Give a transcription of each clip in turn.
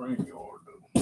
front yard, though.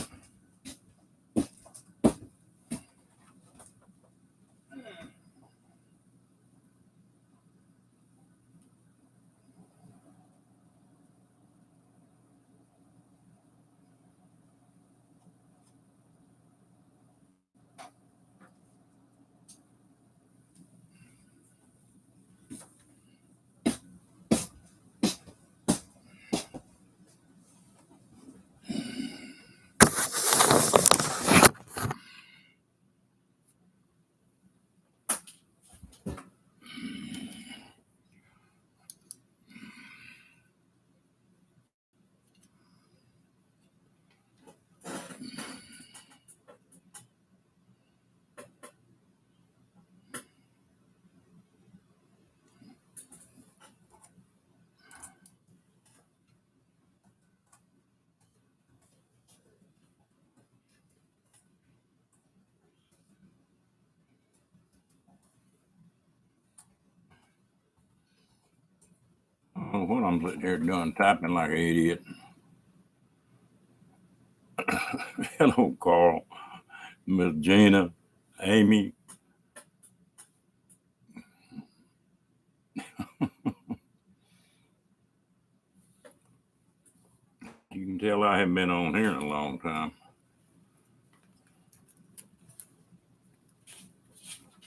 Oh, what I'm sitting here doing, typing like an idiot. Hello, Carl, Miss Gina, Amy. You can tell I haven't been on here in a long time.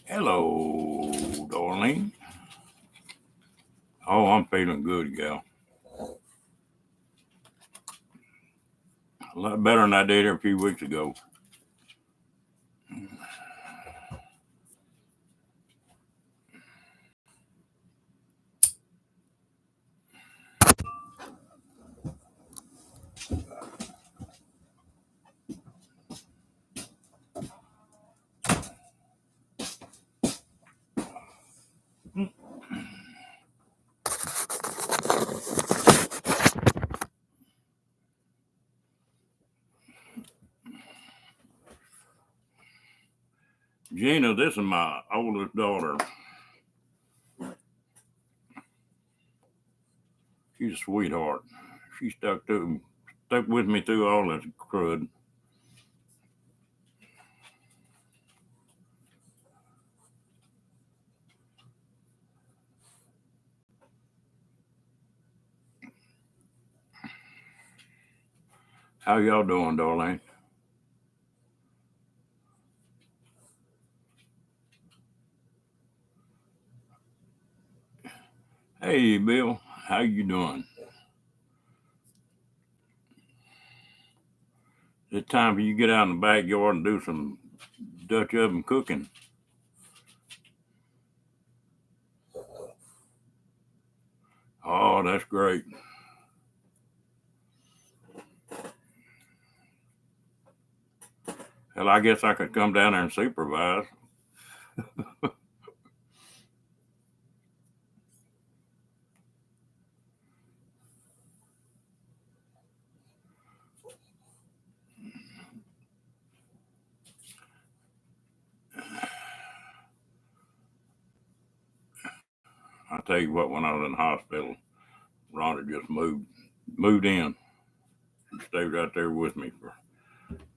Hello, darling. Oh, I'm feeling good, gal. A lot better than I did a few weeks ago. Gina, this is my oldest daughter. She's a sweetheart. She stuck with me through all this crud. How y'all doing, darling? Hey, Bill, how you doing? It's time for you to get out in the backyard and do some Dutch oven cooking. Oh, that's great. Hell, I guess I could come down there and supervise. I tell you what, when I was in the hospital, Rhonda just moved in and stayed right there with me for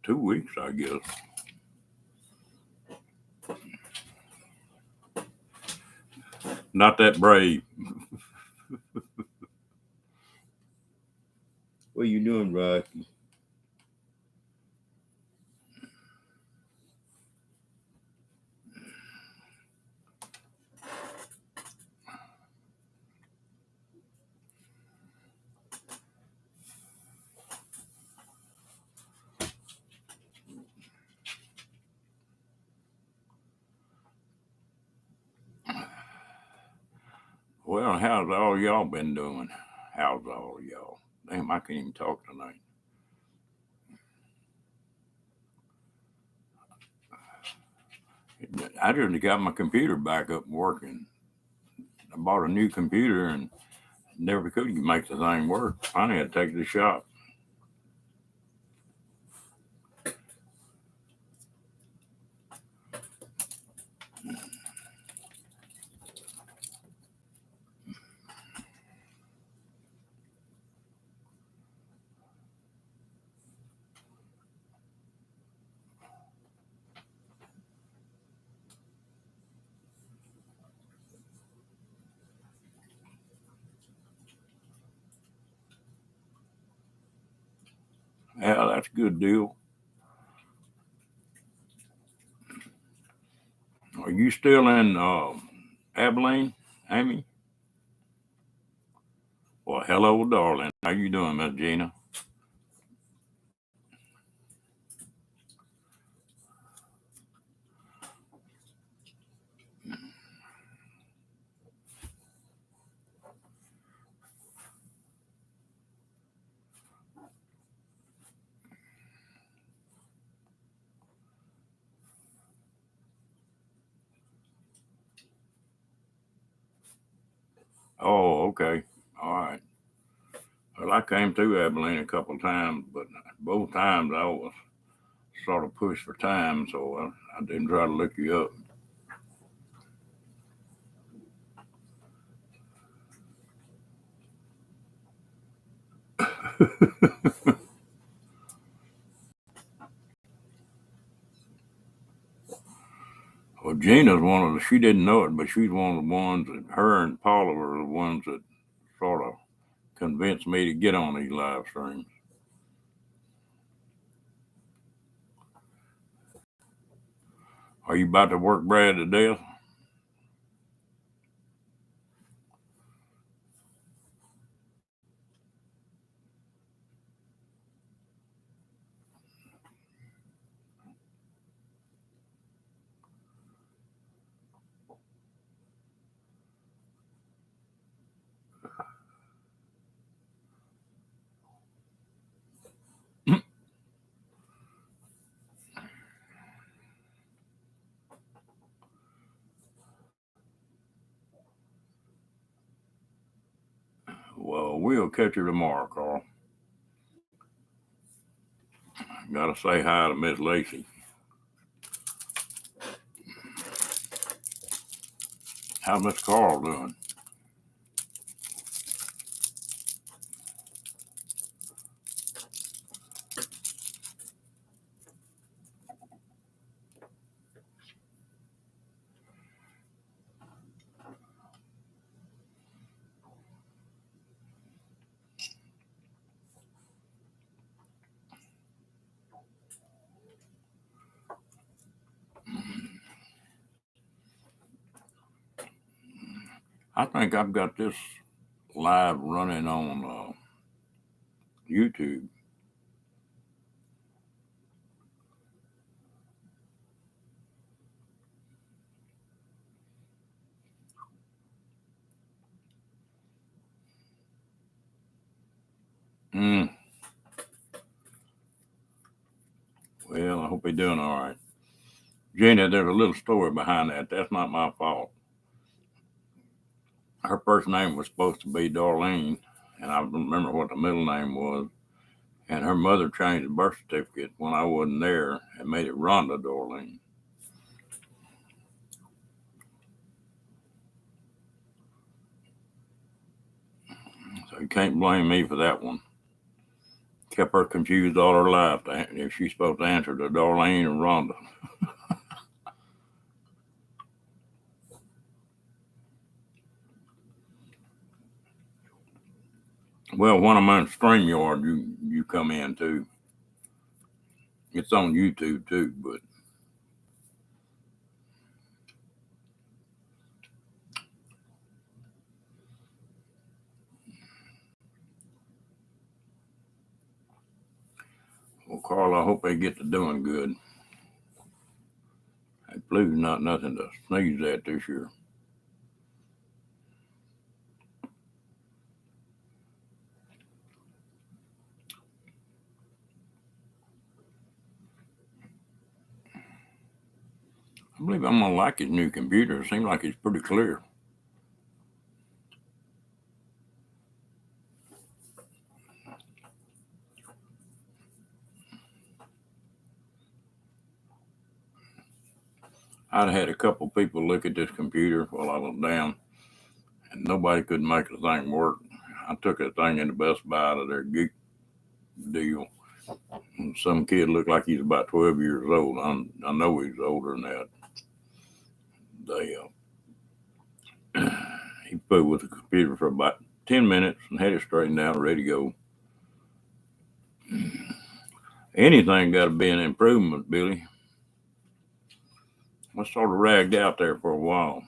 2 weeks, I guess. Not that brave. What are you doing, Rocky? Well, how's all y'all been doing? How's all y'all? Damn, I can't even talk tonight. I just got my computer back up working. I bought a new computer and never could make the thing work. Finally, had to take it to the shop. that's a good deal. Are you still in Abilene, Amy? Well, hello, darling. How you doing, Miss Gina? Oh, okay. All right. Well, I came through Abilene a couple of times, but both times I was sort of pushed for time, so I didn't try to look you up. Well, Gina's one of the, she didn't know it, but she's one of the ones that her and Paula were the ones that sort of convinced me to get on these live streams. Are you about to work Brad to death? Well, we'll catch you tomorrow, Carl. Gotta say hi to Miss Lacey. How's Miss Carl doing? I think I've got this live running on YouTube. Mm, well, I hope you're doing all right. Gina, there's a little story behind that. That's not my fault. Her first name was supposed to be Darlene, and I don't remember what the middle name was. And her mother changed the birth certificate when I wasn't there and made it Rhonda Darlene. So you can't blame me for that one. Kept her confused all her life if she's supposed to answer to Darlene or Rhonda. Well, when I'm on StreamYard, you come in too. It's on YouTube too, but well, Carl, I hope they get to doing good. That flu's not nothing to sneeze at this year. I believe I'm gonna like his new computer. It seems like it's pretty clear. I'd had a couple people look at this computer while I was down, and nobody could make the thing work. I took that thing into Best Buy out of their geek deal. And some kid looked like he's about 12 years old. I know he's older than that. They he put with the computer for about 10 minutes and had it straightened out, ready to go. anything got to be an improvement, Billy. I sort of ragged out there for a while.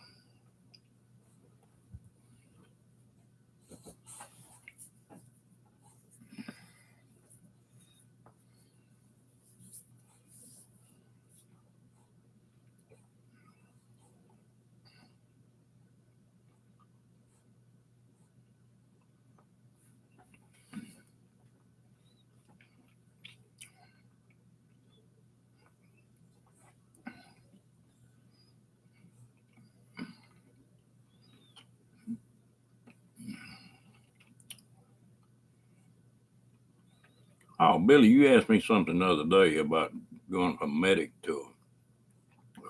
Oh, Billy, you asked me something the other day about going from medic to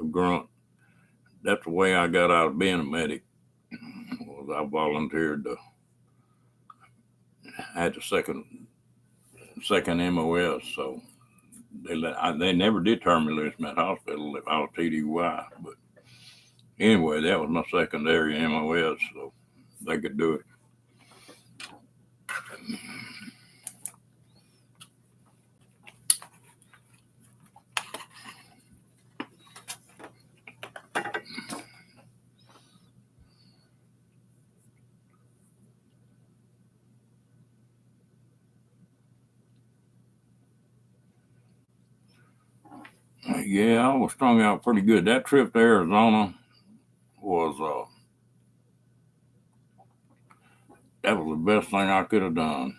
a grunt. That's the way I got out of being a medic. Was I volunteered to had the second MOS, so they never did turn me loose in that hospital if I was TDY. But anyway, that was my secondary MOS, so they could do it. Yeah, I was strung out pretty good. That trip to Arizona was that was the best thing I could have done.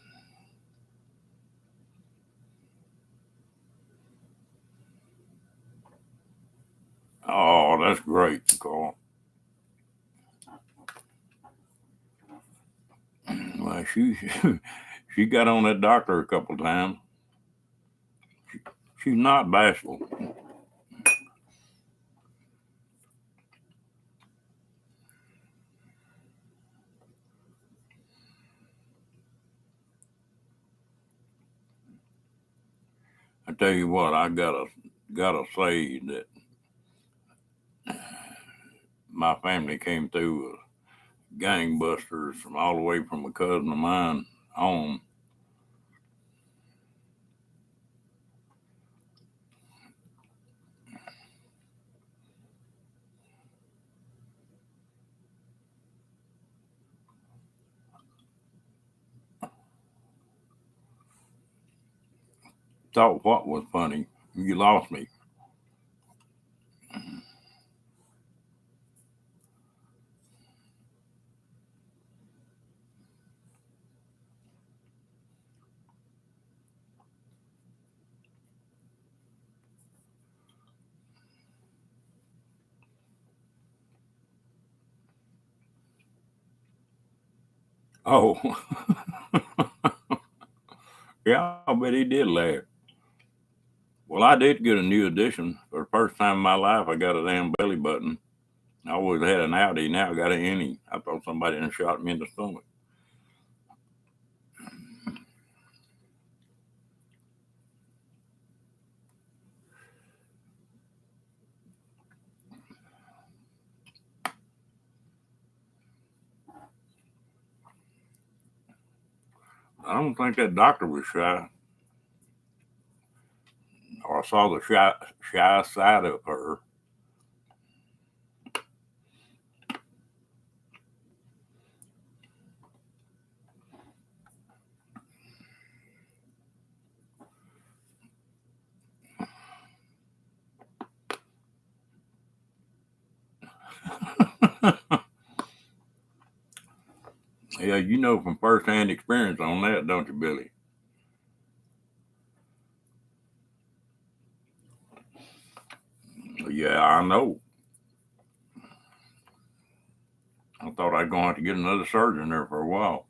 Oh, that's great, Carl. Well, she got on that doctor a couple times. She's not bashful. I tell you what, I gotta say that my family came through with gangbusters from all the way from a cousin of mine on. Thought what was funny? You lost me. Oh, yeah, I bet he did laugh. Well, I did get a new addition. For the first time in my life, I got a damn belly button. I always had an outie, now I got an innie. I thought somebody had shot me in the stomach. I don't think that doctor was shy, or I saw the shy side of her. Yeah, you know from firsthand experience on that, don't you, Billy? Yeah, I know. I thought I'd go have to get another surgeon there for a while.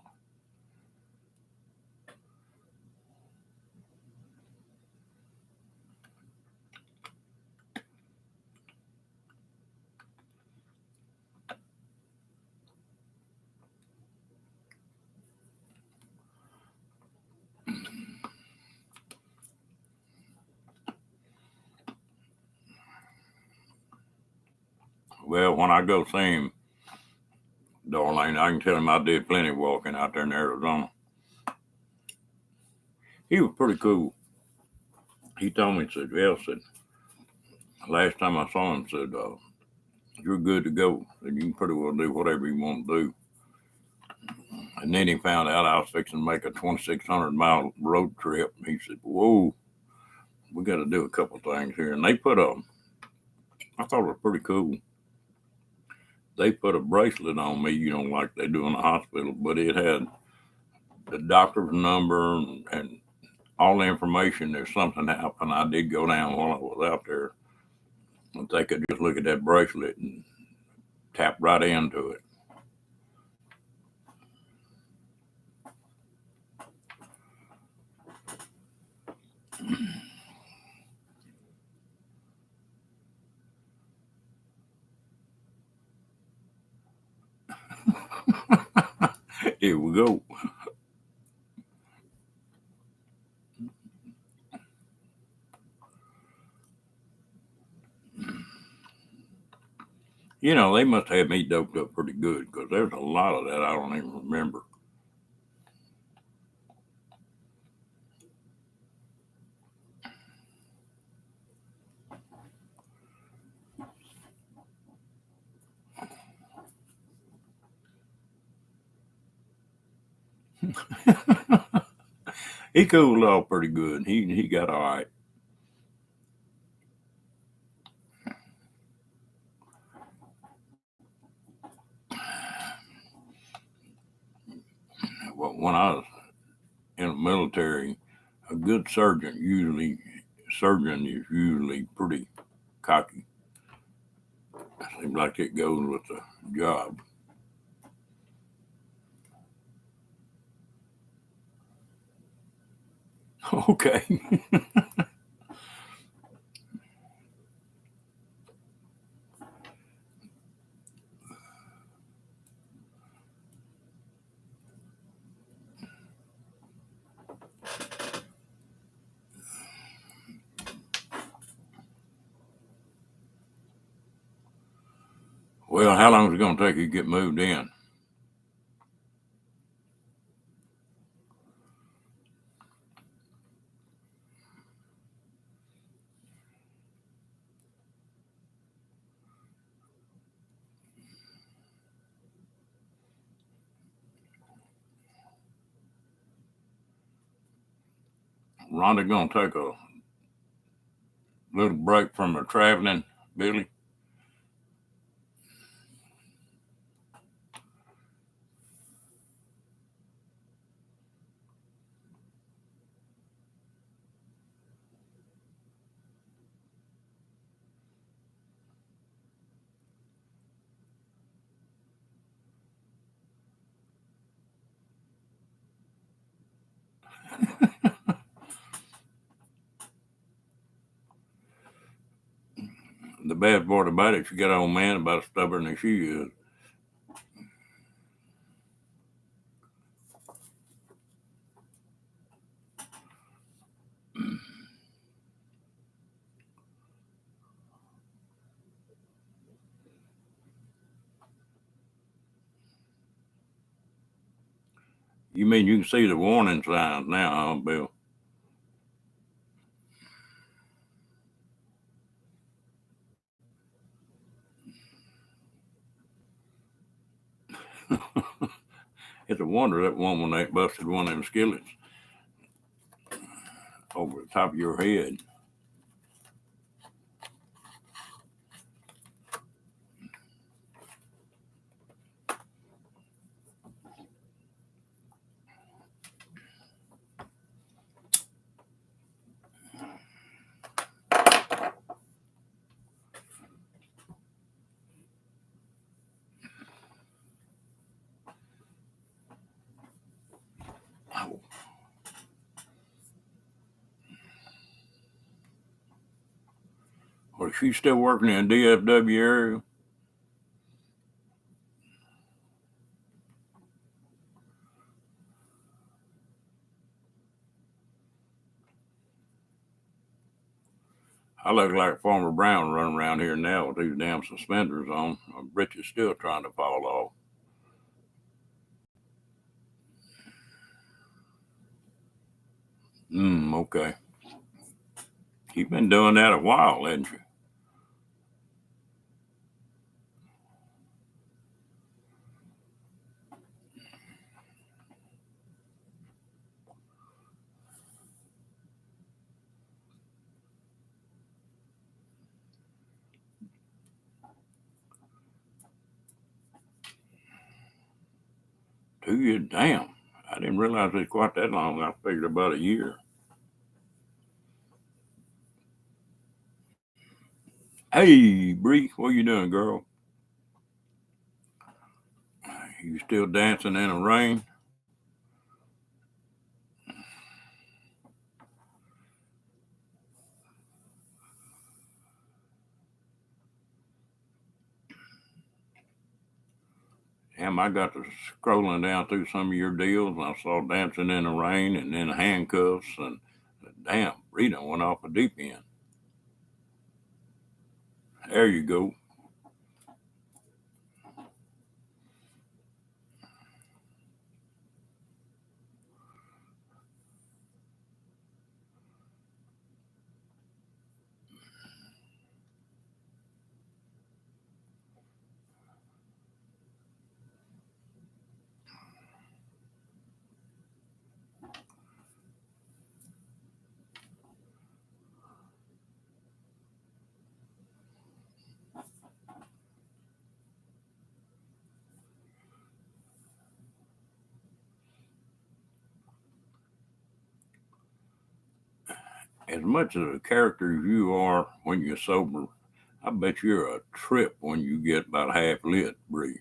Well, when I go see him, darling, I can tell him I did plenty walking out there in Arizona. He was pretty cool. He told me, said, yeah, said, last time I saw him, said, you're good to go. Said, you can pretty well do whatever you want to do. And then he found out I was fixing to make a 2,600-mile road trip. He said, whoa, we got to do a couple things here. And they put I thought it was pretty cool. They put a bracelet on me, like they do in the hospital, but it had the doctor's number and all the information. If something happened, I did go down while I was out there. But they could just look at that bracelet and tap right into it. Here we go. They must have me doped up pretty good because there's a lot of that I don't even remember. He cooled off pretty good. He got all right. Well, when I was in the military, a good surgeon is usually pretty cocky. Seems like it goes with the job. Okay. Well, how long is it going to take you to get moved in? Rhonda going to take a little break from her traveling, Billy? The bad part about it, she got an old man about as stubborn as she is. You mean you can see the warning signs now, huh, Bill? It's a wonder that woman ain't busted one of them skillets over the top of your head. Oh. Well, she's still working in DFW area. I look like Farmer Brown running around here now with these damn suspenders on. My britches still trying to fall off. Okay. You've been doing that a while, haven't you? Two years, damn. I didn't realize it was quite that long. I figured about a year. Hey, Bree, what you doing, girl? You still dancing in the rain? Damn, I got to scrolling down through some of your deals, and I saw dancing in the rain, and then handcuffs, and damn, Bree done went off a deep end. There you go. As much as a character as you are when you're sober, I bet you're a trip when you get about half lit, Bree.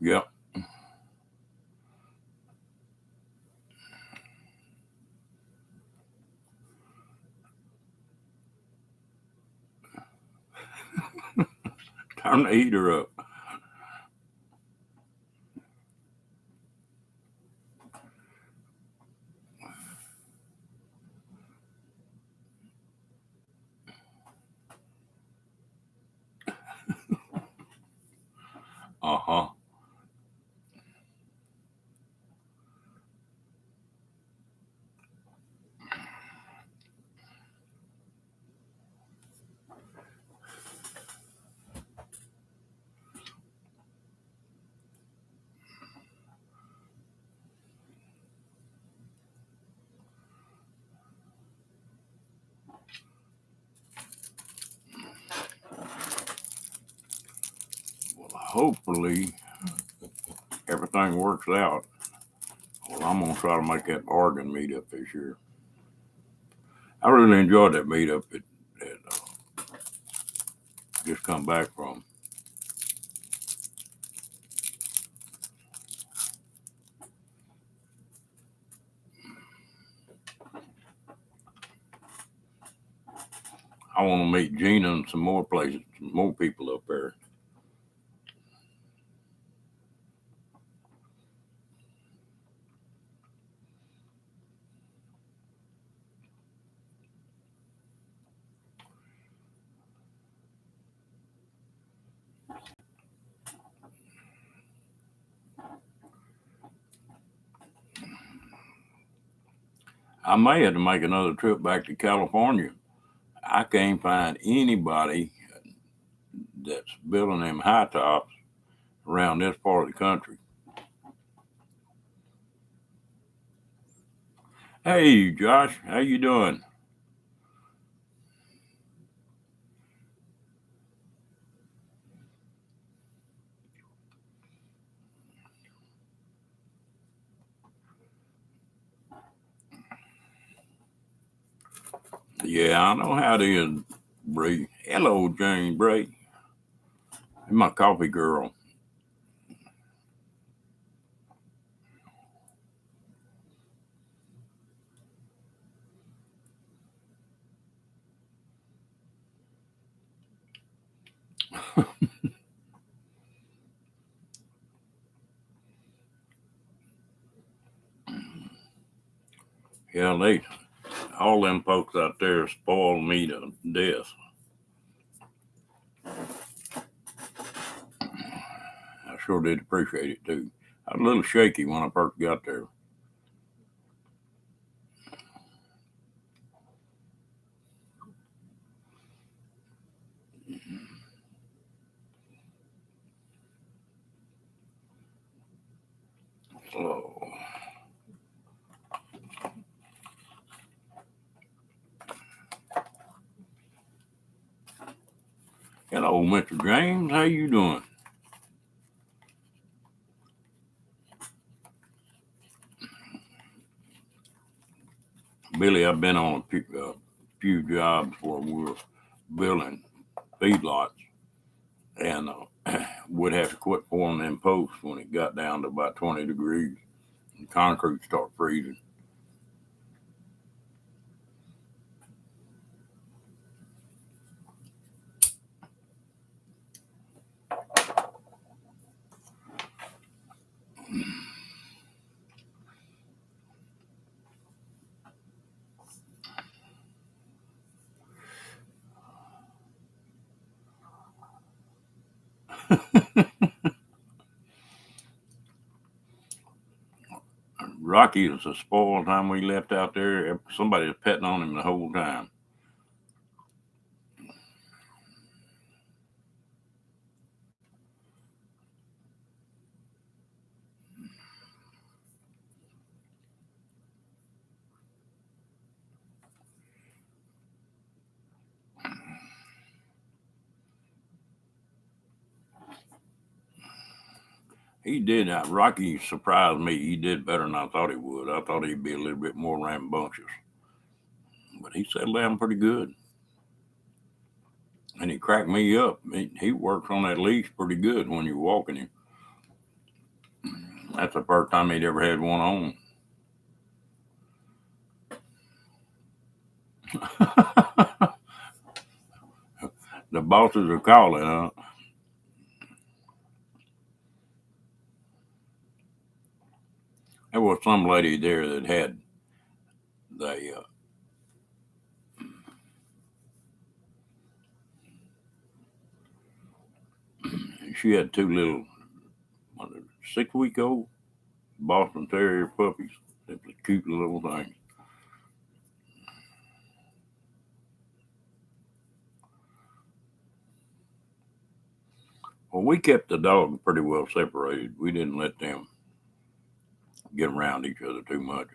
Yep. Turn the heater up. Uh huh. Well, hopefully everything works out. Well, I'm gonna try to make that Oregon meetup this year. I really enjoyed that meetup that just come back from. I want to meet Gina and some more places, some more people up there. I may have to make another trip back to California. I can't find anybody that's building them high tops around this part of the country. Hey, Josh, how you doing? Yeah, I know how it is, Bree. Hello, Jane Bray. My coffee girl. Yeah, they all them folks out there spoil me to death. I sure did appreciate it too. I was a little shaky when I first got there. Oh. Hello, Mr. James. How you doing? Billy, I've been on a few jobs where we were building feedlots, and would have to quit pouring them posts when it got down to about 20 degrees and concrete start freezing. Rocky was a spoiled time we left out there. Somebody was petting on him the whole time. He did. Rocky surprised me. He did better than I thought he would. I thought he'd be a little bit more rambunctious, but he settled down pretty good. And he cracked me up. He works on that leash pretty good when you're walking him. That's the first time he'd ever had one on. The bosses are calling, huh? There was some lady there that had the she had two little 6-week-old Boston Terrier puppies. They were cute little things. Well, we kept the dogs pretty well separated. We didn't let them get around each other too much.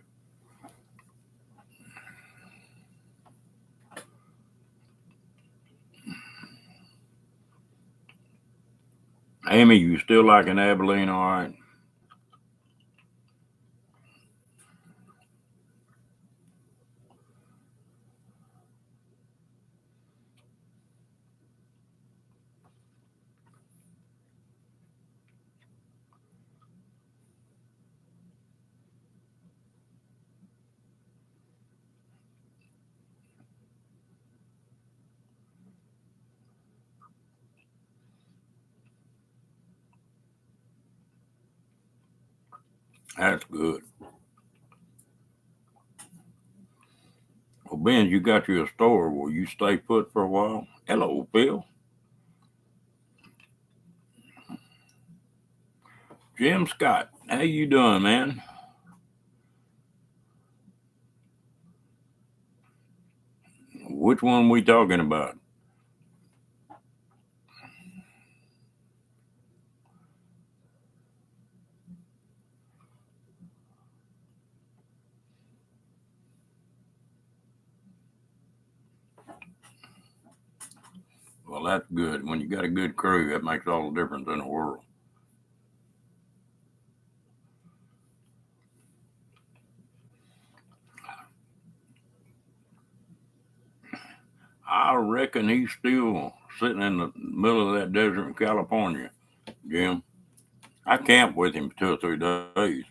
Amy, you still liking Abilene all right? That's good. Well, Ben, you got you a store. Will you stay put for a while? Hello, Bill. Jim Scott, how you doing, man? Which one we talking about? Well, that's good. When you got a good crew, that makes all the difference in the world. I reckon he's still sitting in the middle of that desert in California, Jim. I camped with him for 2 or 3 days.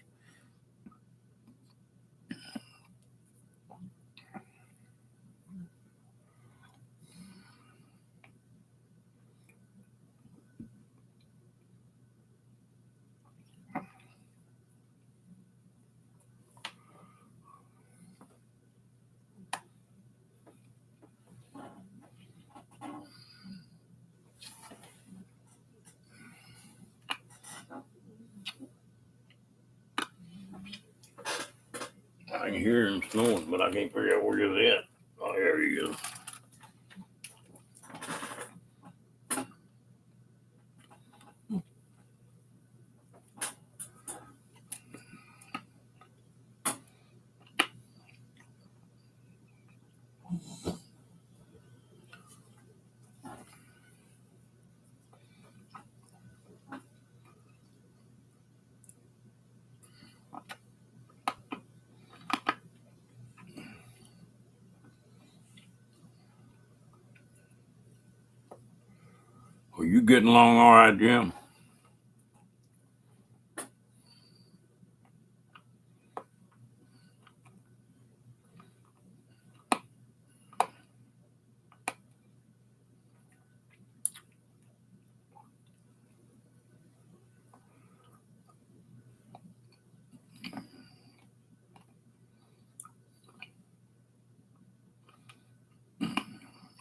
I can hear him snoring, but I can't figure out where he's at. Oh, there he is. You getting along all right, Jim?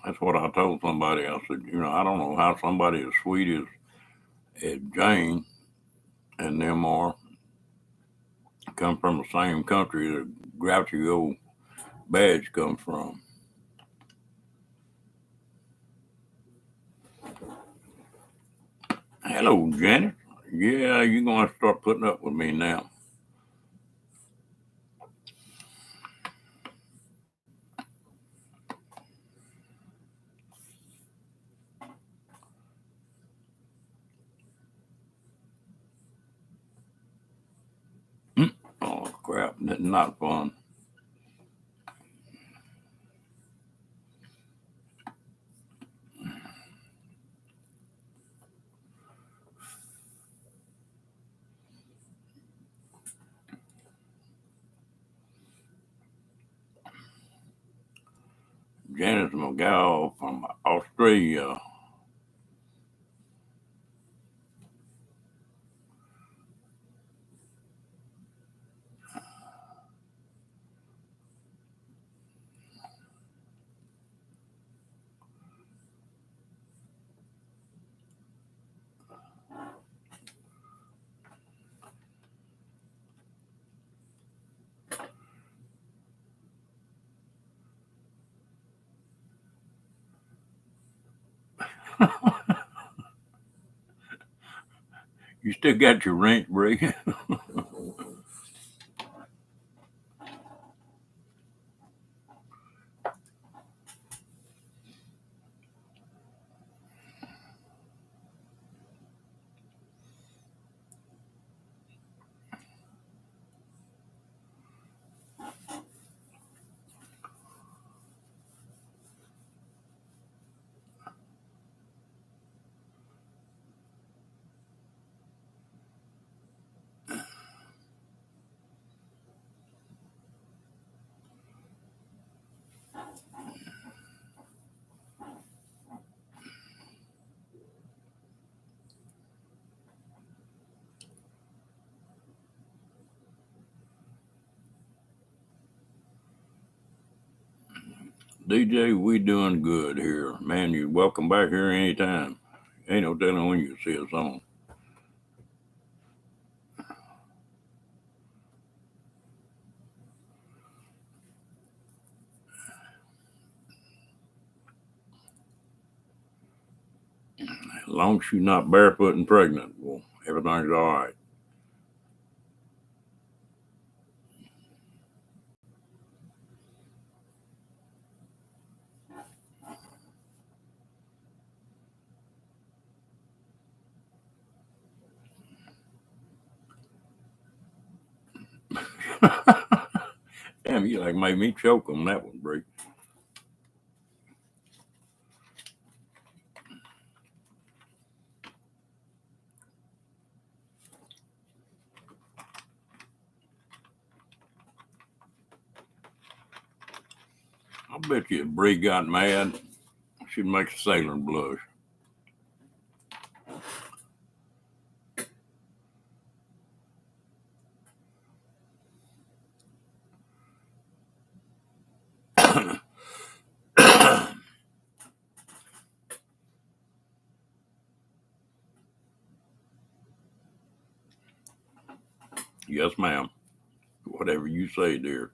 That's what I told somebody. I said, I don't know how somebody as sweet as Jane and them are come from the same country that grouchy old Badge comes from. Hello, Janet. Yeah, you're going to have to start putting up with me now. Oh, crap. That's not fun. Janet's my gal from Australia. You still got your rent, Bree? DJ, we doing good here. Man, you're welcome back here anytime. Ain't no telling when you see us on. As long as you're not barefoot and pregnant, well, everything's all right. Damn, you like made me choke on that one, Bree. I bet you if Bree got mad, she'd make a sailor blush. Yes, ma'am. Whatever you say, dear.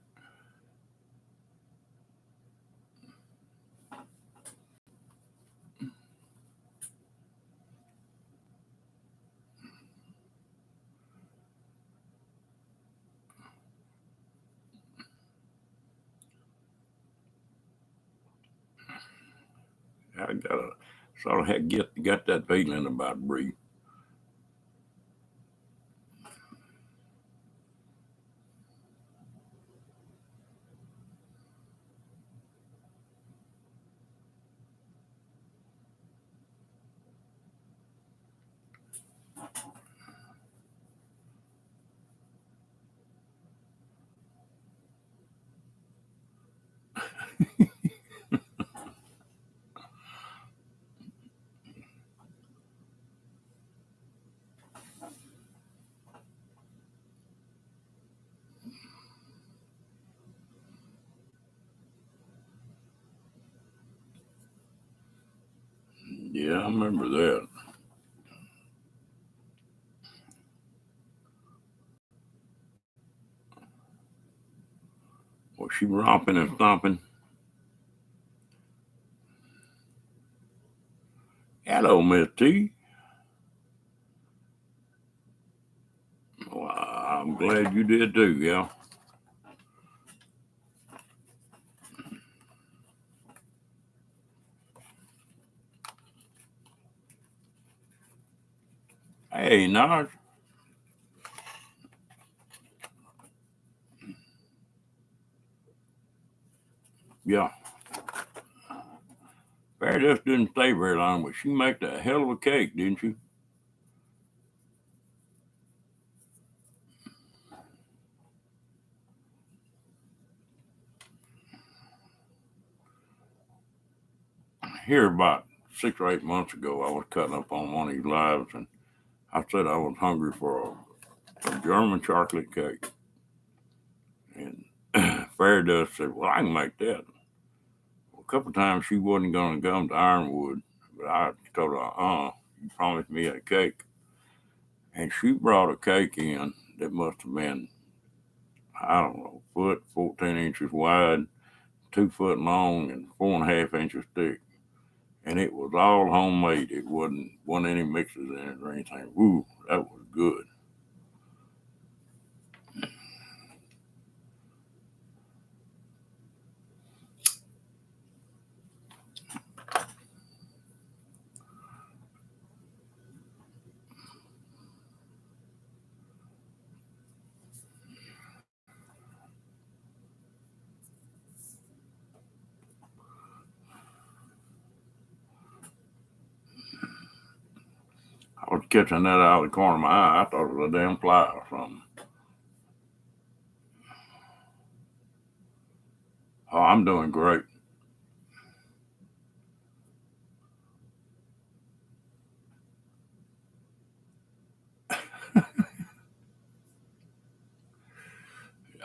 I gotta sort of get that feeling about Bree. Yeah, I remember that. Was she romping and stomping? Hello, Miss T. Well, I'm glad you did too, gal. Hey, Naj. Yeah, Paradise didn't stay very long, but she made a hell of a cake, didn't she? Here, about 6 or 8 months ago, I was cutting up on one of these lives, and I said I was hungry for a German chocolate cake. And Paradise said, "Well, I can make that." Well, a couple of times she wasn't going to come to Ironwood, but I told her, you promised me a cake. And she brought a cake in that must have been, I don't know, foot, 14 inches wide, 2 foot long, and 4.5 inches thick. And it was all homemade. It wasn't any mixes in it or anything. Woo, that was good. I was catching that out of the corner of my eye. I thought it was a damn fly or something. Oh, I'm doing great.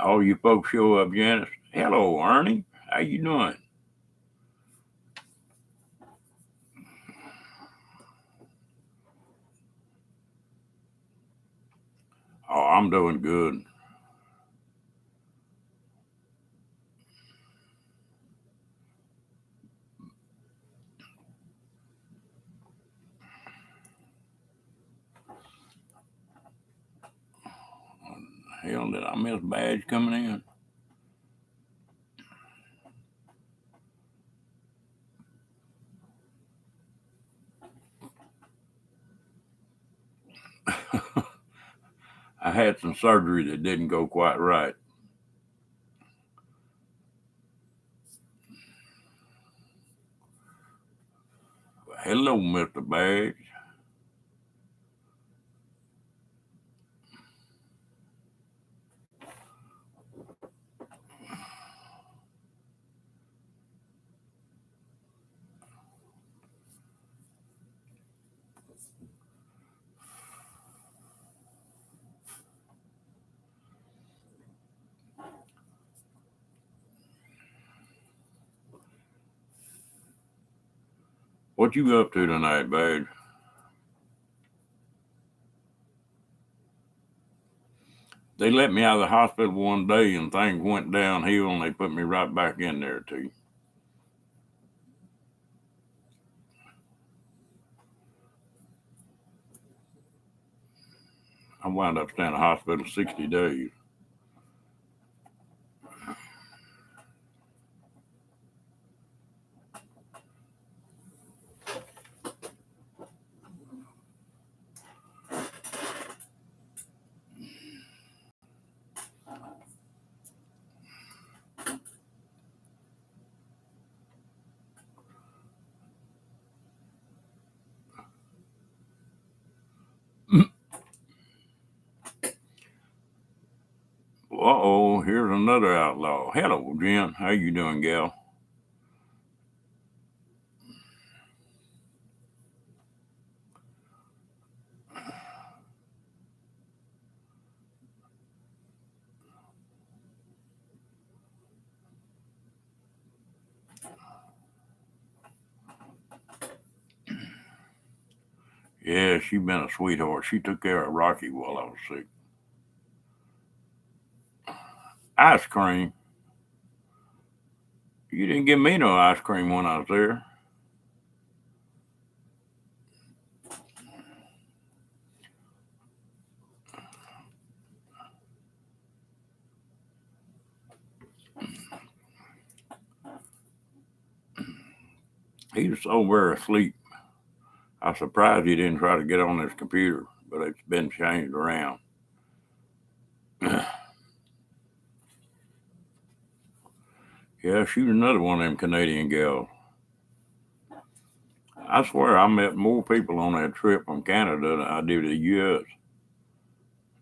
All you folks show up, Janice. Hello, Ernie. How you doing? Oh, I'm doing good. Hell, did I miss Badge coming in? I had some surgery that didn't go quite right. Hello, Mr. Badge. What you up to tonight, Badge? They let me out of the hospital one day and things went downhill and they put me right back in there too. I wound up staying in the hospital 60 days. Uh-oh, here's another outlaw. Hello, Jen. How you doing, gal? Yeah, she been a sweetheart. She took care of Rocky while I was sick. Ice cream. You didn't give me no ice cream when I was there. He was so very asleep. I was surprised he didn't try to get on his computer, but it's been changed around. Yeah, she was another one of them Canadian gals. I swear I met more people on that trip from Canada than I did the U.S.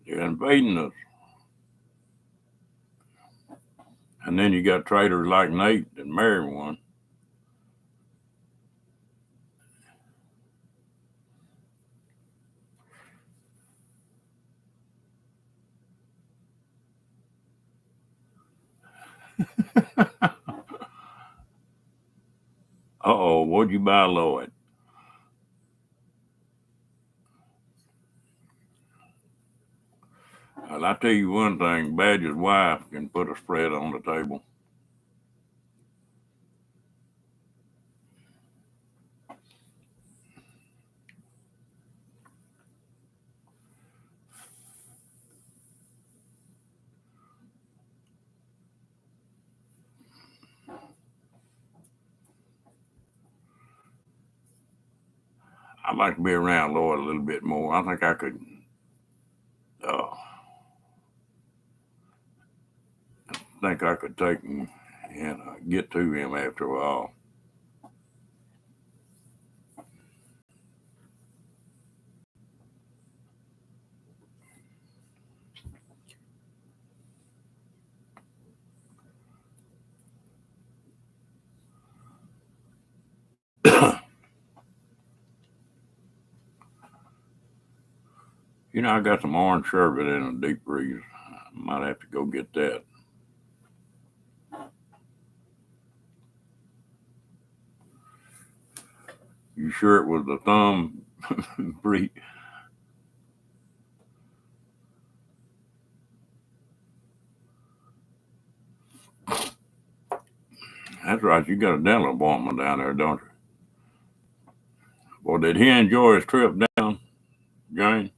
They're invading us. And then you got traitors like Nate that married one. Uh-oh, what'd you buy, Lloyd? Well, I tell you one thing, Badger's wife can put a spread on the table. I'd like to be around Lloyd a little bit more. I think I could uh, take him and get to him after a while. You know, I got some orange sherbet in a deep freeze. I might have to go get that. You sure it was the thumb breed? That's right. You got a dental appointment down there, don't you? Well, did he enjoy his trip down, Jane?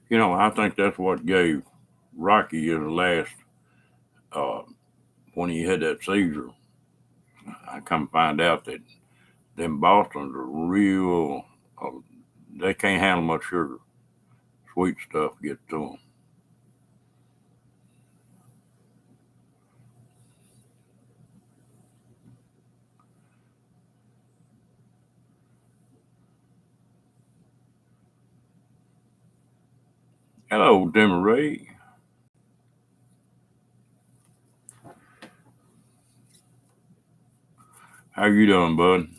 You know, I think that's what gave Rocky his last uh, when he had that seizure. I come find out that them Boston's are real. Uh, they can't handle much sugar. Sweet stuff gets to them. Hello, Ray. How you doing, bud?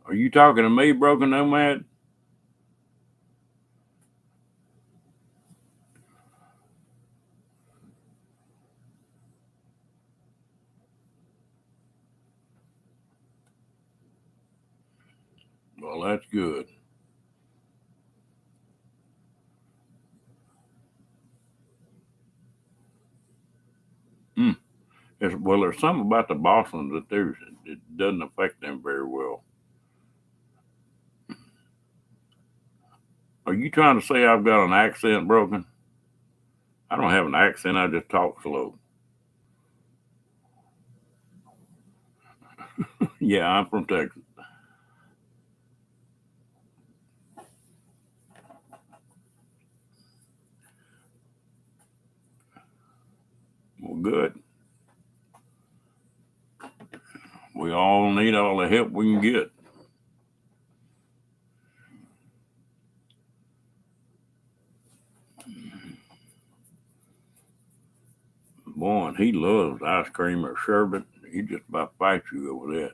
Are you talking to me, Broken Nomad? Well, that's good. Mm. Well, there's something about the Boston that it doesn't affect them very well. Are you trying to say I've got an accent, Broken? I don't have an accent. I just talk slow. Yeah, I'm from Texas. Well, good. We all need all the help we can get. Boy, and he loves ice cream or sherbet. He just about fights you over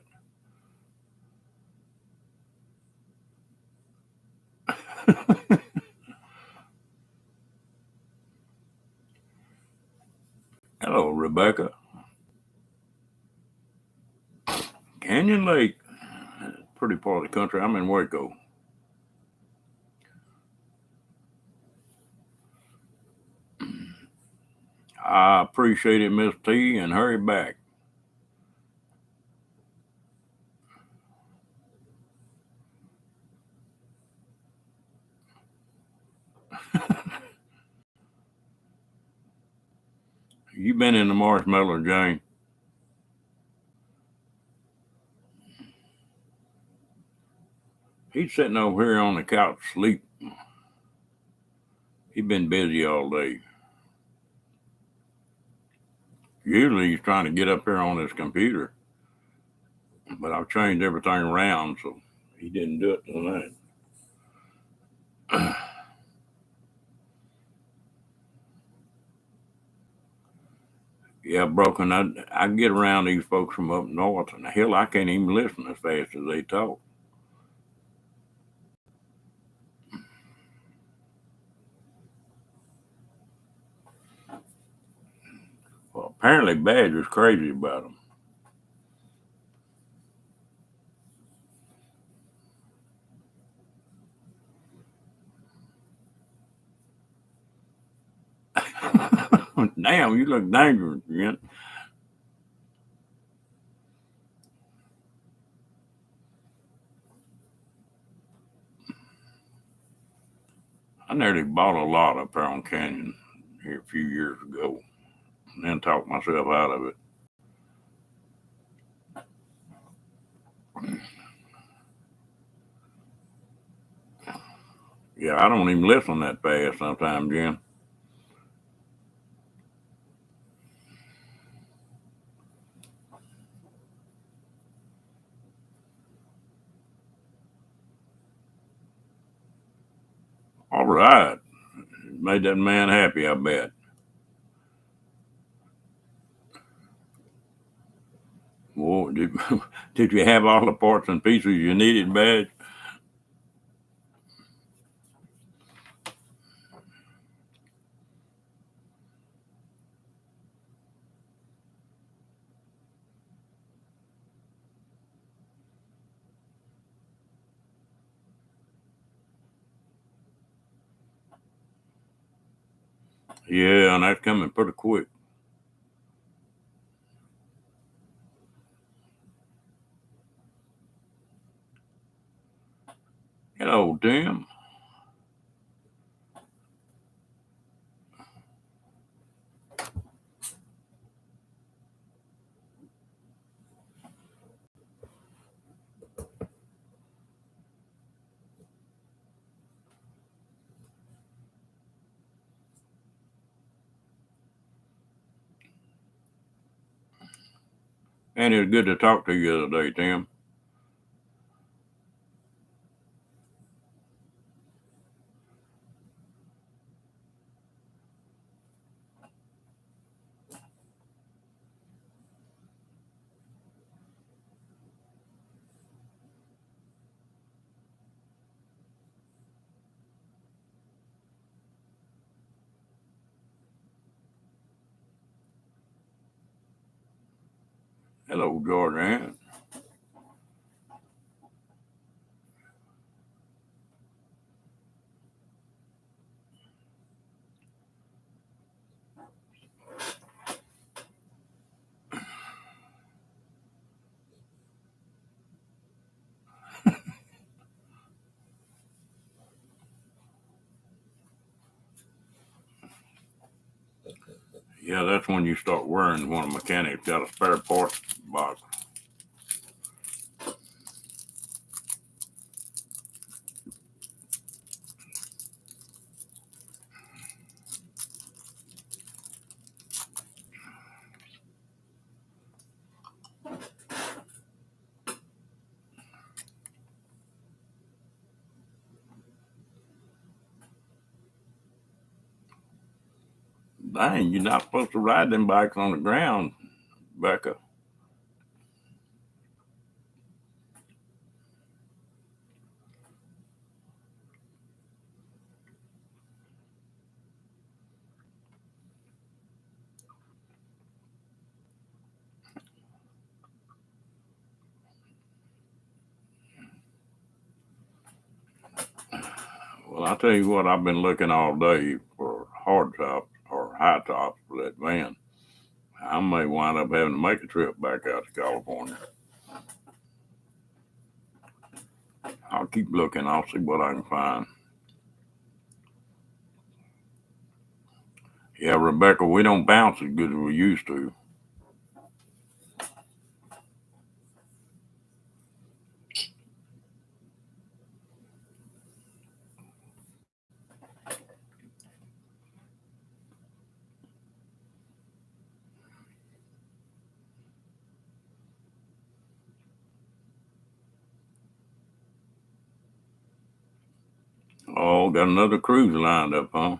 that. Hello, Rebecca. Canyon Lake, pretty part of the country. I'm in Waco. I appreciate it, Miss T, and hurry back. You been in the marshmallow, Jane? He's sitting over here on the couch asleep. He's been busy all day. Usually he's trying to get up here on his computer, but I've changed everything around, so he didn't do it tonight. Yeah, broken. I get around these folks from up north, and hell, I can't even listen as fast as they talk. Well, apparently Badger's crazy about them. Damn, you look dangerous, man. I nearly bought a lot up there on Canyon here a few years ago, and then talked myself out of it. Yeah, I don't even listen that fast sometimes, Jim. All right. Made that man happy, I bet. Well, did you have all the parts and pieces you needed, Badge? Yeah, and that's coming pretty quick. Hello, Tim. And it's good to talk to you the other day, Tim. Hello, Jordan. Yeah, that's when you start worrying when a mechanic's got a spare parts box. Dang, you're not supposed to ride them bikes on the ground, Becca. Well, I tell you what, I've been looking all day for hard tops or high tops for that van. I may wind up having to make a trip back out to California. I'll keep looking. I'll see what I can find. Yeah, Rebecca, we don't bounce as good as we used to. Oh, got another cruise lined up, huh?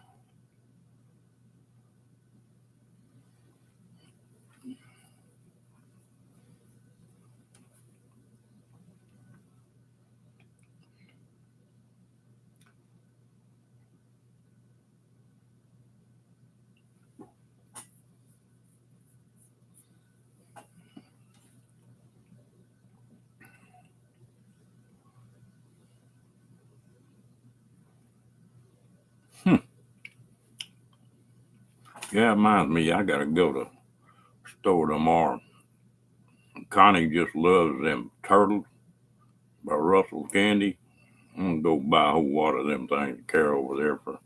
Hmm. Yeah, it reminds me, I gotta go to store tomorrow. Connie just loves them turtles by Russell Candy. I'm gonna go buy a whole lot of them things to carry over there for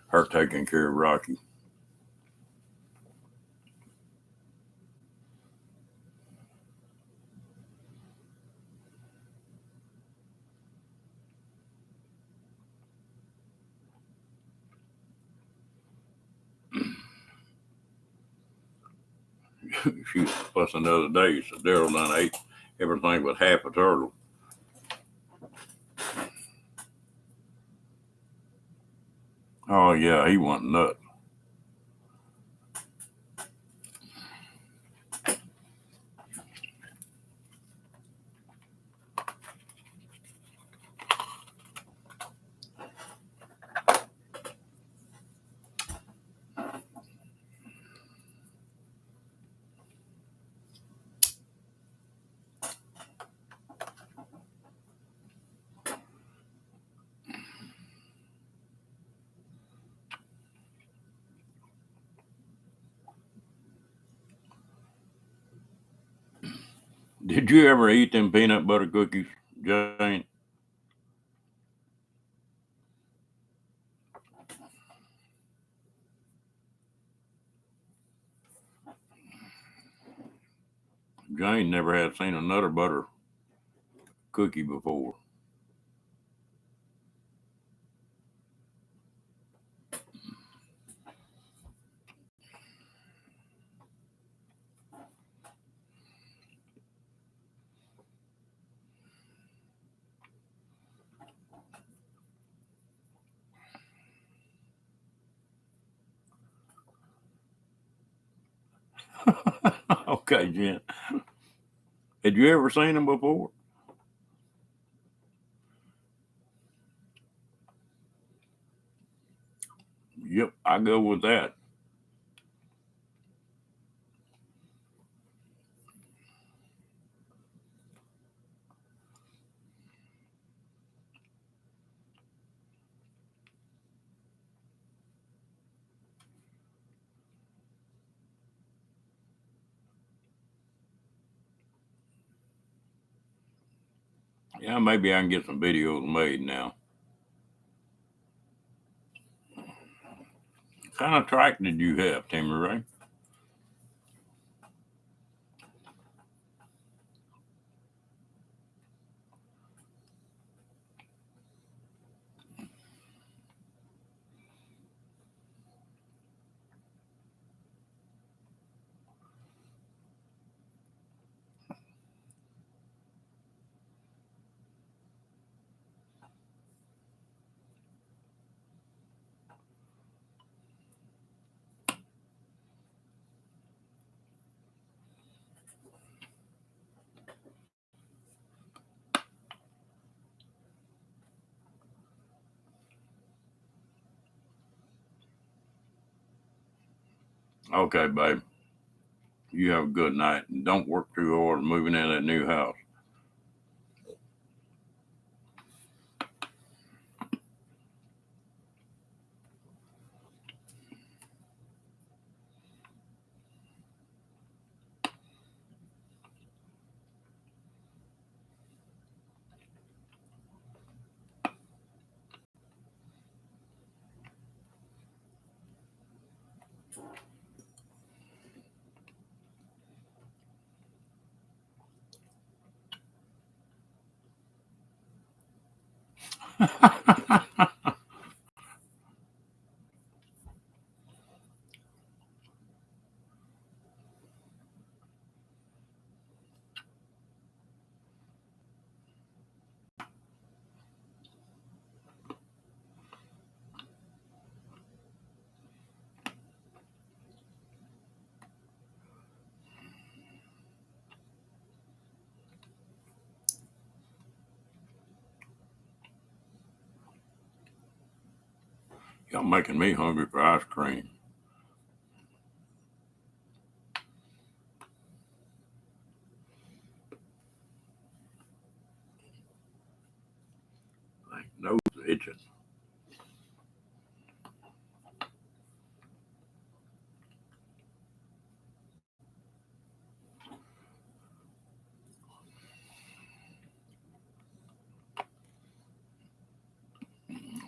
her taking care of Rocky. She was fussing the other day. So Daryl done ate everything but half a turtle. Oh yeah, he went nuts. Did you ever eat them peanut butter cookies, Jane? Jane never had seen a Nutter Butter cookie before. Okay, Jen. Had you ever seen them before? Yep, I go with that. Yeah, maybe I can get some videos made now. What kind of track did you have, Timmy Ray? Okay, babe. You have a good night. And don't work too hard moving in that new house. Y'all making me hungry for ice cream. Like nose itching.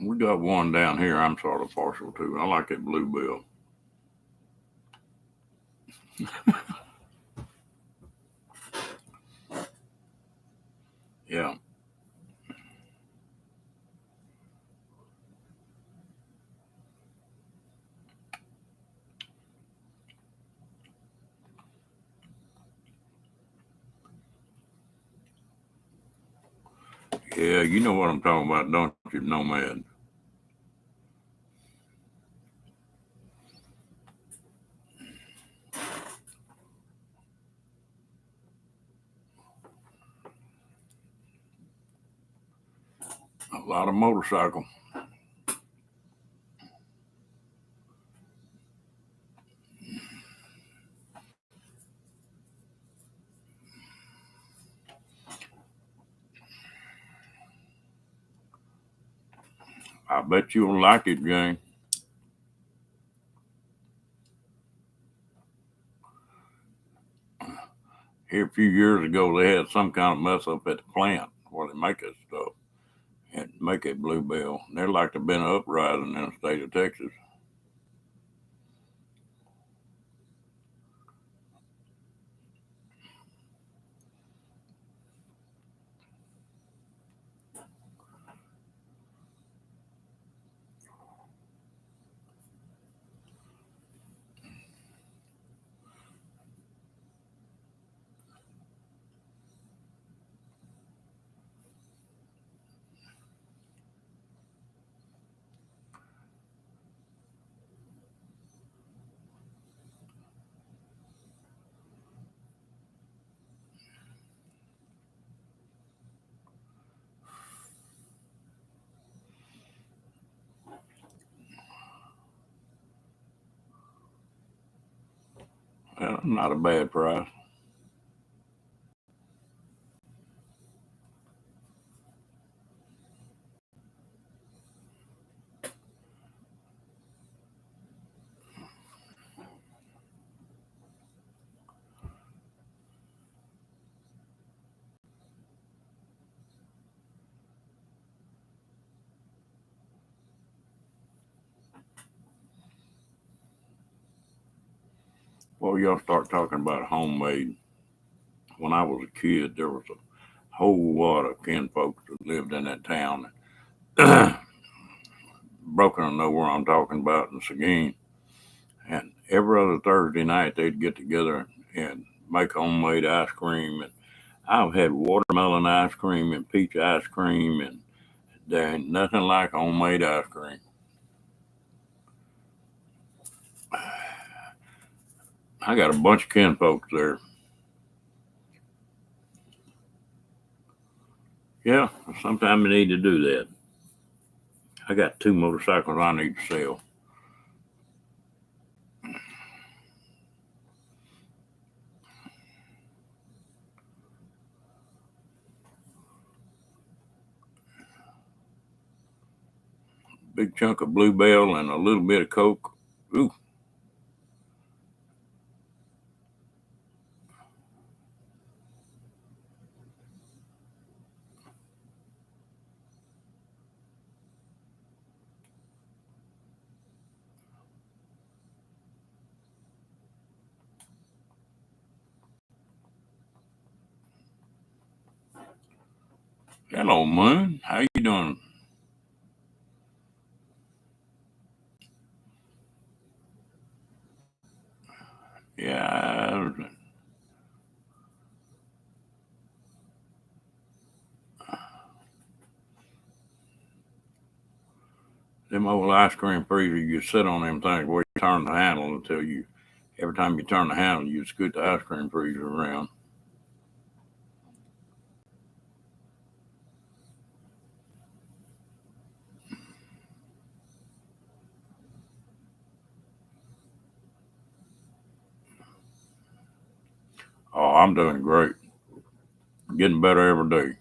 We got one down here I'm sort of partial to. I like that bluebill. Yeah. Yeah, you know what I'm talking about, don't you, Nomad? A lot of motorcycle. I bet you'll like it, Jane. Here a few years ago, they had some kind of mess up at the plant where they make that stuff and make that bluebill. They're like to been an uprising in the state of Texas. Well, not a bad price. Well, y'all start talking about homemade. When I was a kid, there was a whole lot of kin folks that lived in that town. Broken will know where I'm talking about in Seguin. And every other Thursday night, they'd get together and make homemade ice cream. And I've had watermelon ice cream and peach ice cream, and there ain't nothing like homemade ice cream. I got a bunch of kin folks there. Yeah, sometime we need to do that. I got two motorcycles I need to sell. big chunk of Bluebell and a little bit of Coke. Ooh, hello, Moon. How you doing? Yeah, them old ice cream freezer, you sit on them things where you turn the handle until you, every time you turn the handle, you scoot the ice cream freezer around. Oh, I'm doing great. Getting better every day.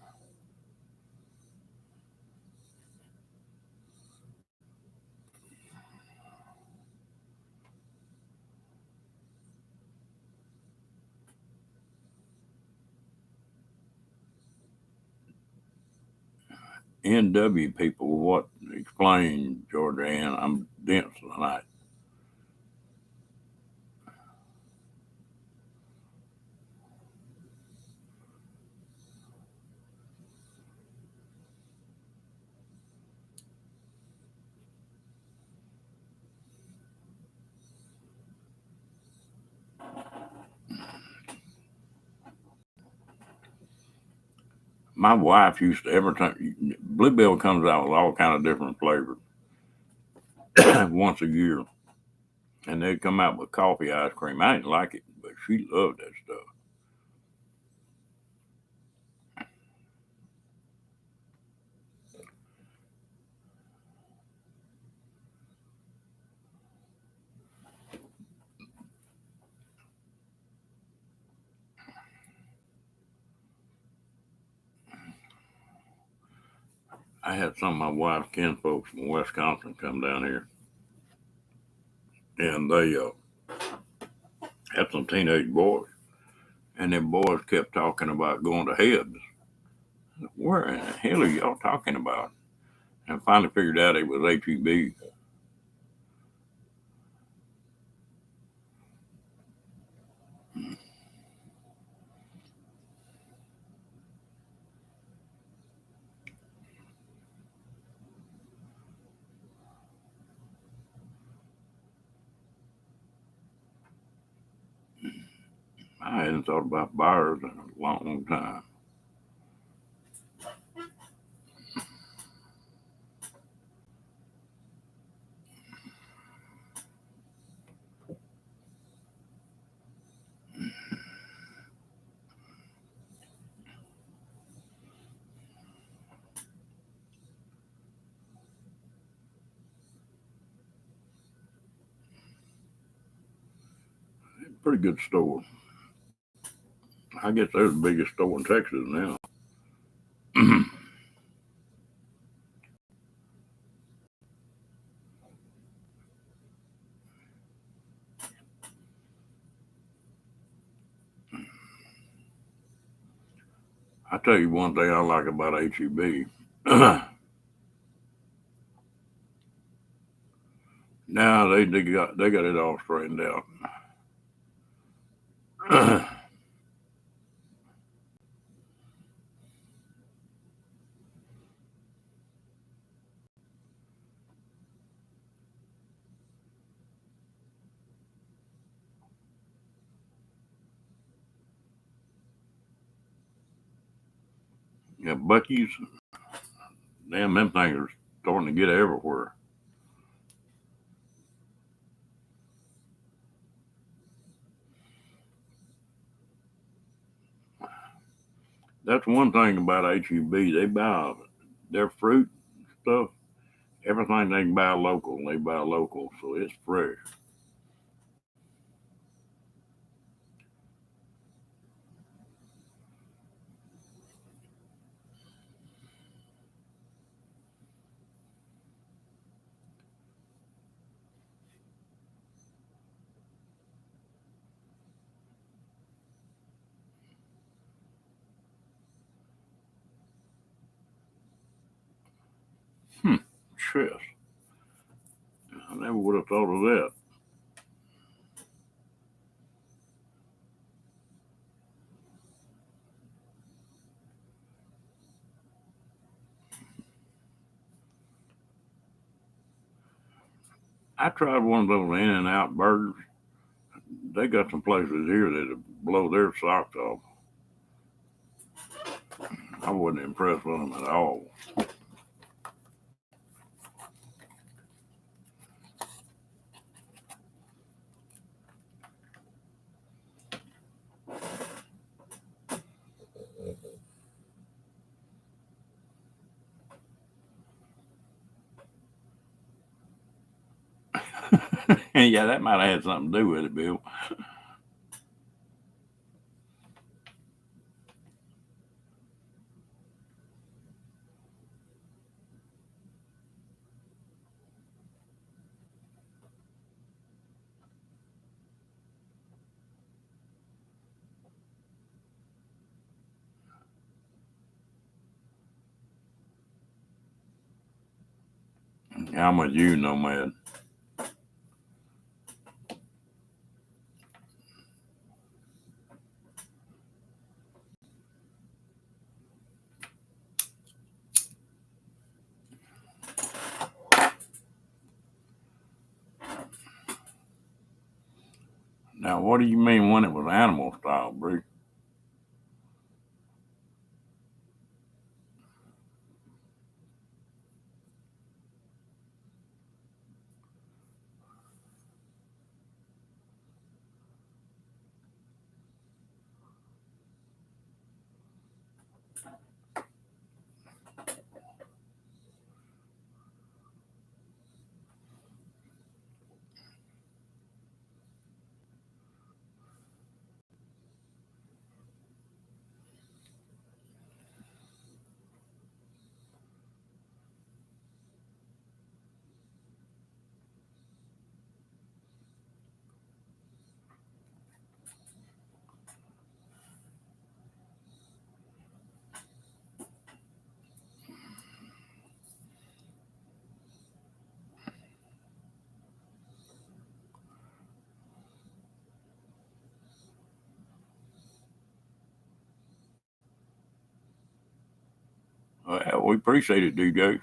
NW people, what? Explain, Georgia Ann. I'm dense tonight. My wife used to, every time Bluebell comes out with all kind of different flavors once a year, and they'd come out with coffee ice cream. I didn't like it, but she loved that stuff. I had some of my wife's kin folks from Wisconsin come down here, and they had some teenage boys, and them boys kept talking about going to Heads. Where in the hell are y'all talking about? And finally figured out it was HEB. I hadn't thought about bars in a long time. Pretty good store. I guess they're the biggest store in Texas now. I tell you one thing I like about HEB. Now they got it all straightened out. Yeah, Bucky's, damn, them things are starting to get everywhere. That's one thing about HEB. They buy their fruit stuff. Everything they can buy local, they buy local, so it's fresh. chest. I never would have thought of that. I tried one of those In and Out burgers. They got some places here that blow their socks off. I wasn't impressed with them at all. Yeah, that might have had something to do with it, Bill. I'm with you, Nomad. Now, what do you mean when it was animal style, Bree? Well, we appreciate it, DJs.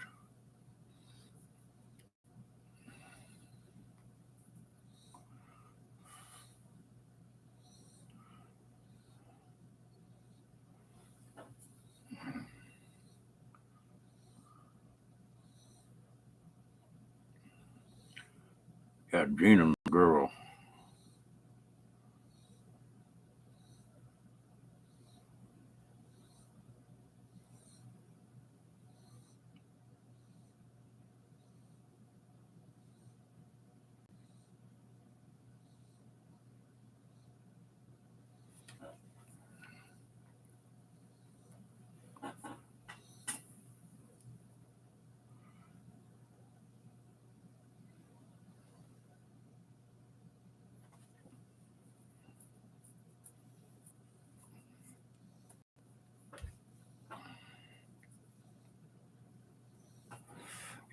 Got Gina, girl.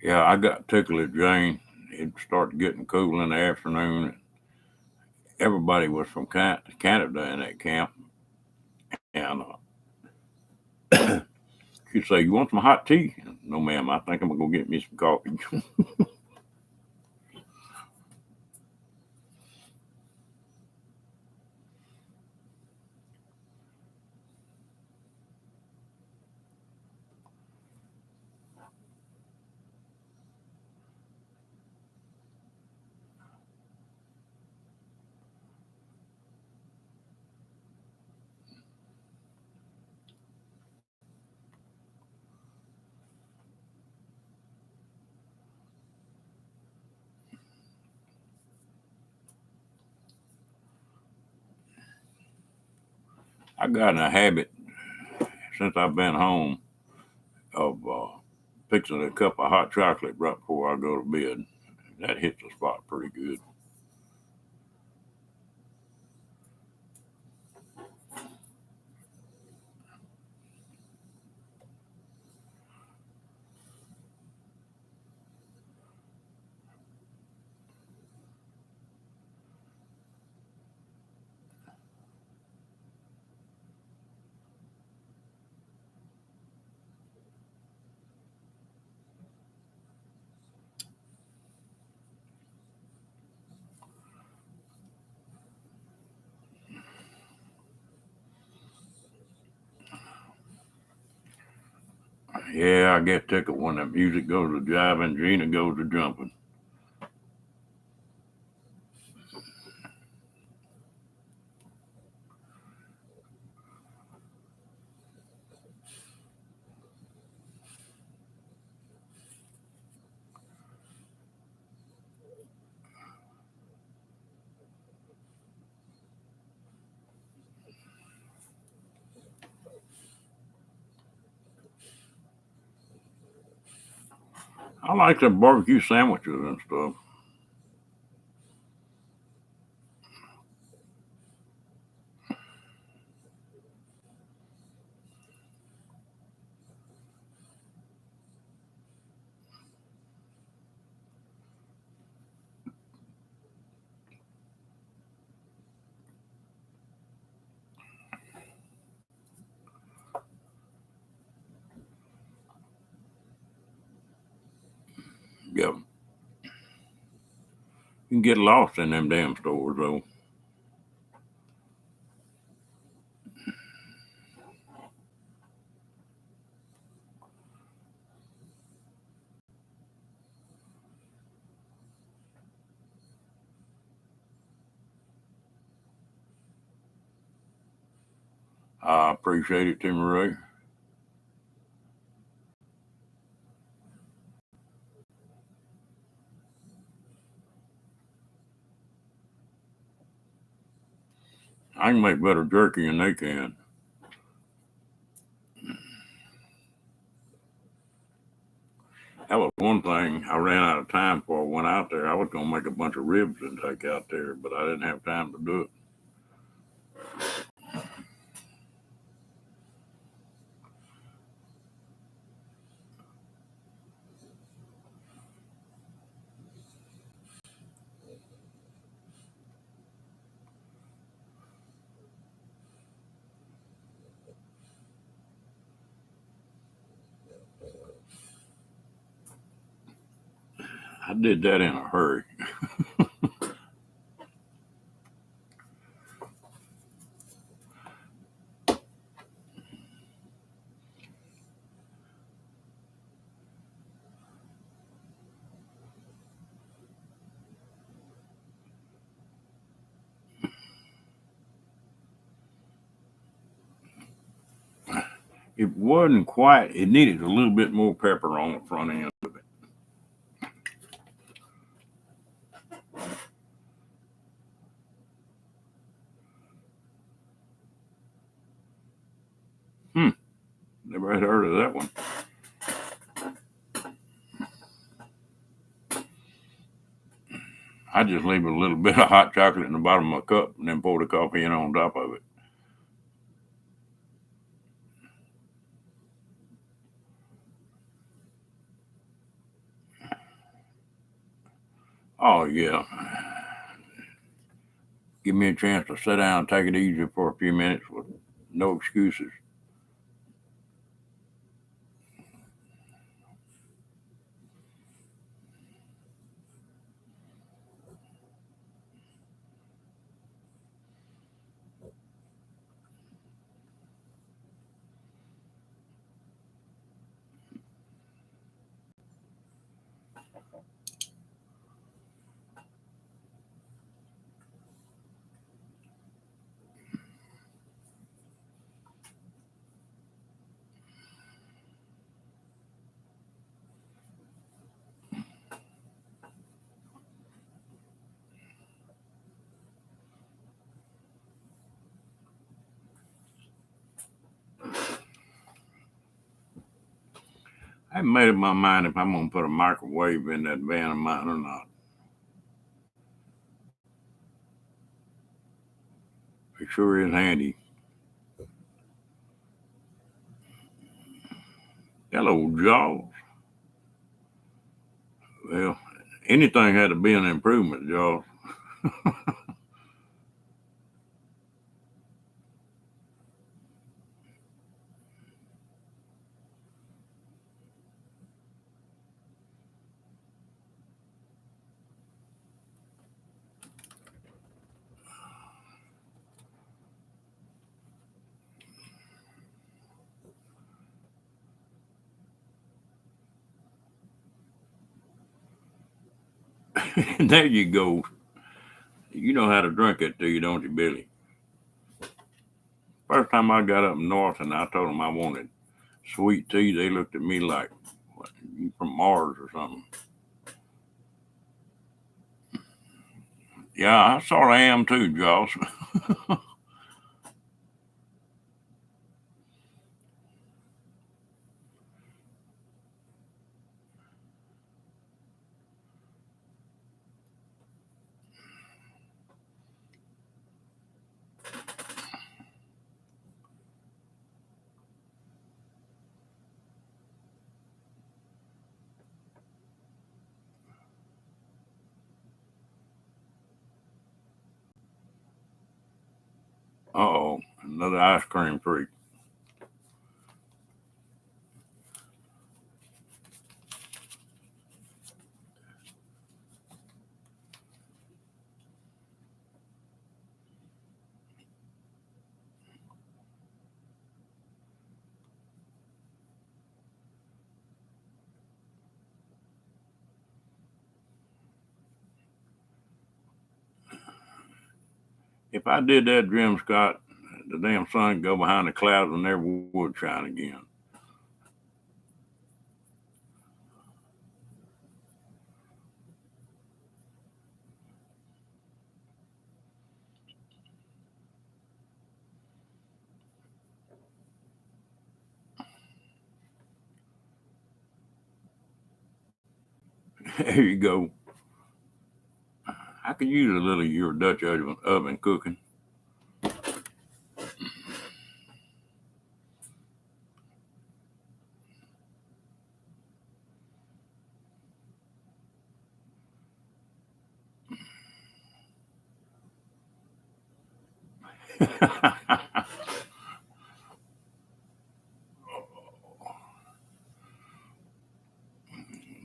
Yeah, I got tickled at Jane. It started getting cool in the afternoon. Everybody was from Canada in that camp. And she'd say, "You want some hot tea?" No, ma'am. I think I'm going to go get me some coffee. I got in a habit since I've been home of fixing a cup of hot chocolate right before I go to bed. That hits the spot pretty good. Yeah, I get tickled when that music goes to jiving, Gina goes to jumping. I like the barbecue sandwiches and stuff. Yeah, you can get lost in them damn stores though. I appreciate it, Timmy Ray. I can make better jerky than they can. That was one thing I ran out of time before I went out there. I was going to make a bunch of ribs and take out there, but I didn't have time to do it. I did that in a hurry. It wasn't quite, it needed a little bit more pepper on the front end of it. Hmm, never had heard of that one. I just leave a little bit of hot chocolate in the bottom of my cup and then pour the coffee in on top of it. Oh, yeah. Give me a chance to sit down and take it easy for a few minutes with no excuses. I haven't made up my mind if I'm going to put a microwave in that van of mine or not. It sure is handy. Hello, Jaws. Well, anything had to be an improvement, Jaws. There you go. You know how to drink it, do you, don't you, Billy? First time I got up north and I told them I wanted sweet tea, they looked at me like, what, you from Mars or something? Yeah, I sort of am too, Josh. Uh-oh, another ice cream freak. If I did that, Jim Scott, the damn sun go behind the clouds and never would shine again. There you go. I could use a little of your Dutch oven cooking.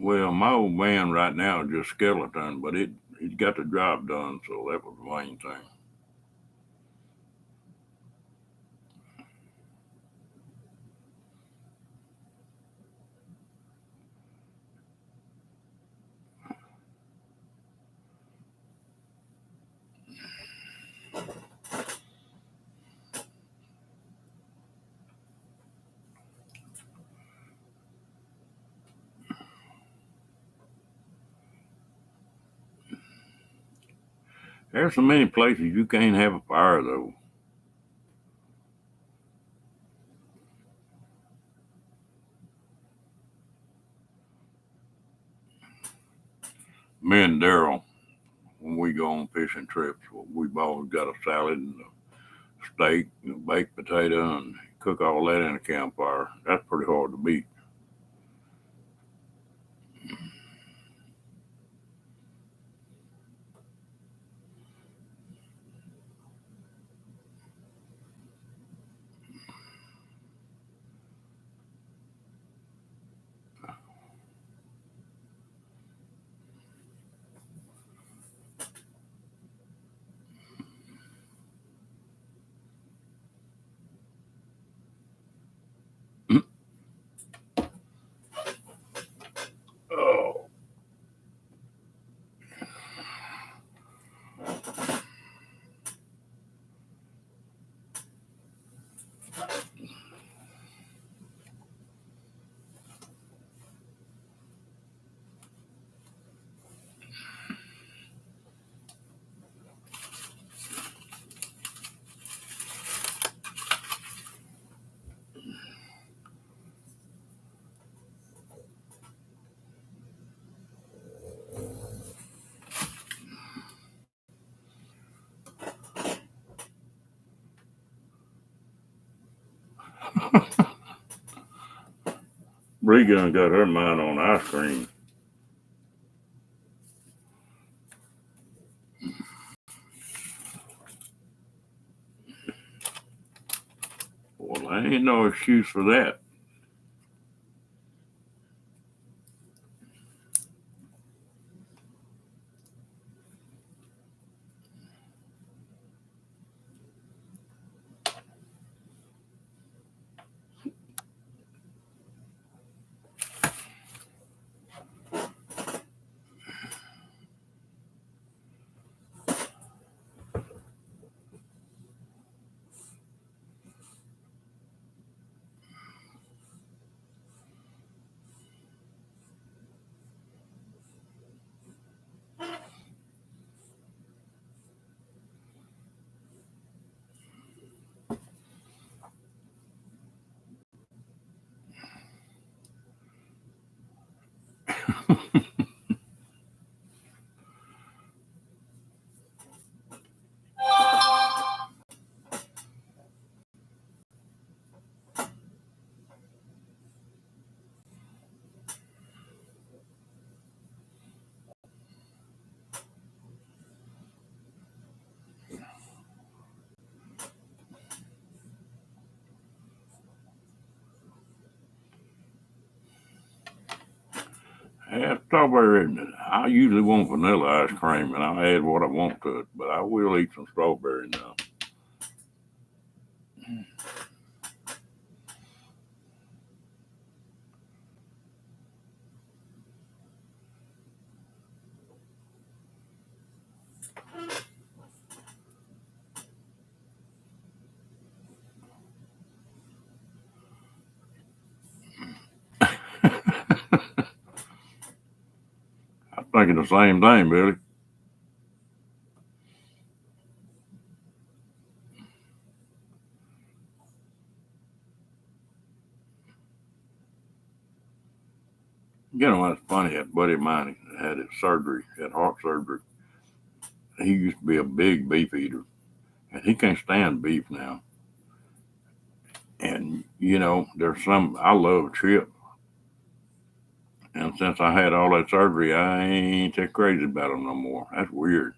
Well, my old man right now is just skeleton, but it got the job done, so that was the main thing. There's so many places you can't have a fire though. Me and Daryl, when we go on fishing trips, we've always got a salad and a steak and a baked potato and cook all that in a campfire. That's pretty hard to beat. Oh, Bree got her mind on ice cream. Well, there ain't no excuse for that. Yeah, strawberry. I usually want vanilla ice cream, and I add what I want to it, but I will eat some strawberry now. I'm thinking the same thing, Billy. You know, that's funny. That buddy of mine had his surgery, had heart surgery. He used to be a big beef eater, and he can't stand beef now. And you know, there's some I love chip, and since I had all that surgery, I ain't that crazy about them no more. That's weird.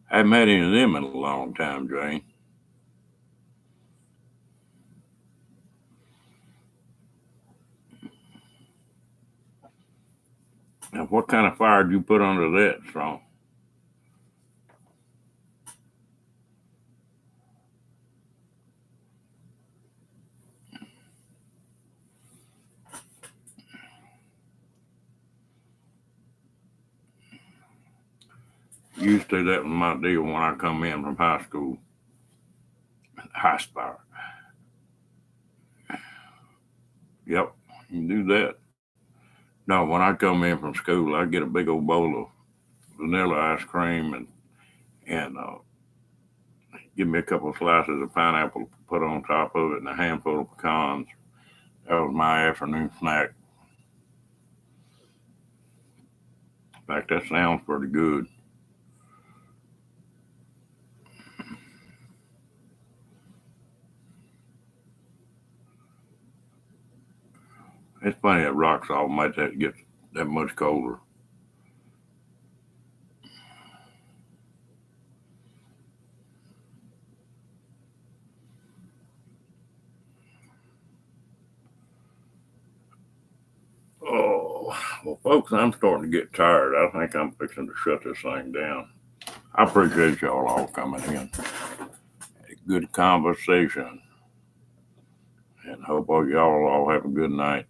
I haven't had any of them in a long time, Jane. Now, what kind of fire did you put under that, Strong? Used to that was my deal when I come in from high school. High fire. Yep, you can do that. No, when I come in from school, I get a big old bowl of vanilla ice cream and give me a couple of slices of pineapple to put on top of it and a handful of pecans. That was my afternoon snack. In fact, that sounds pretty good. It's funny that rock salt makes that get that much colder. Oh, well, folks, I'm starting to get tired. I think I'm fixing to shut this thing down. I appreciate y'all all coming in. A good conversation, and hope all y'all all have a good night.